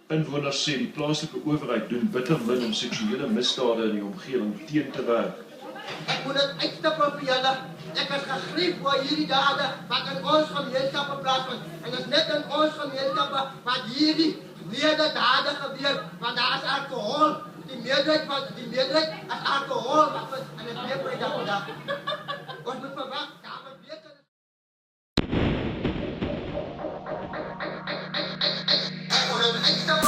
Inwoners sê die plaaslike owerheid doen bitter min om seksuele misdade in die omgewing teen te werk. Ek moet dit uitstap vir julle. Ek is gegrief oor hierdie dade wat in ons gemeenskappe plaasvind. En dit is net in ons gemeenskappe wat hierdie wrede dade gebeur, want daar is alkohol. Die meerderheid is alkohol wat in het leef by dag vandag. Ons moet verwag, daar moet beter. Ek moet dit uitstap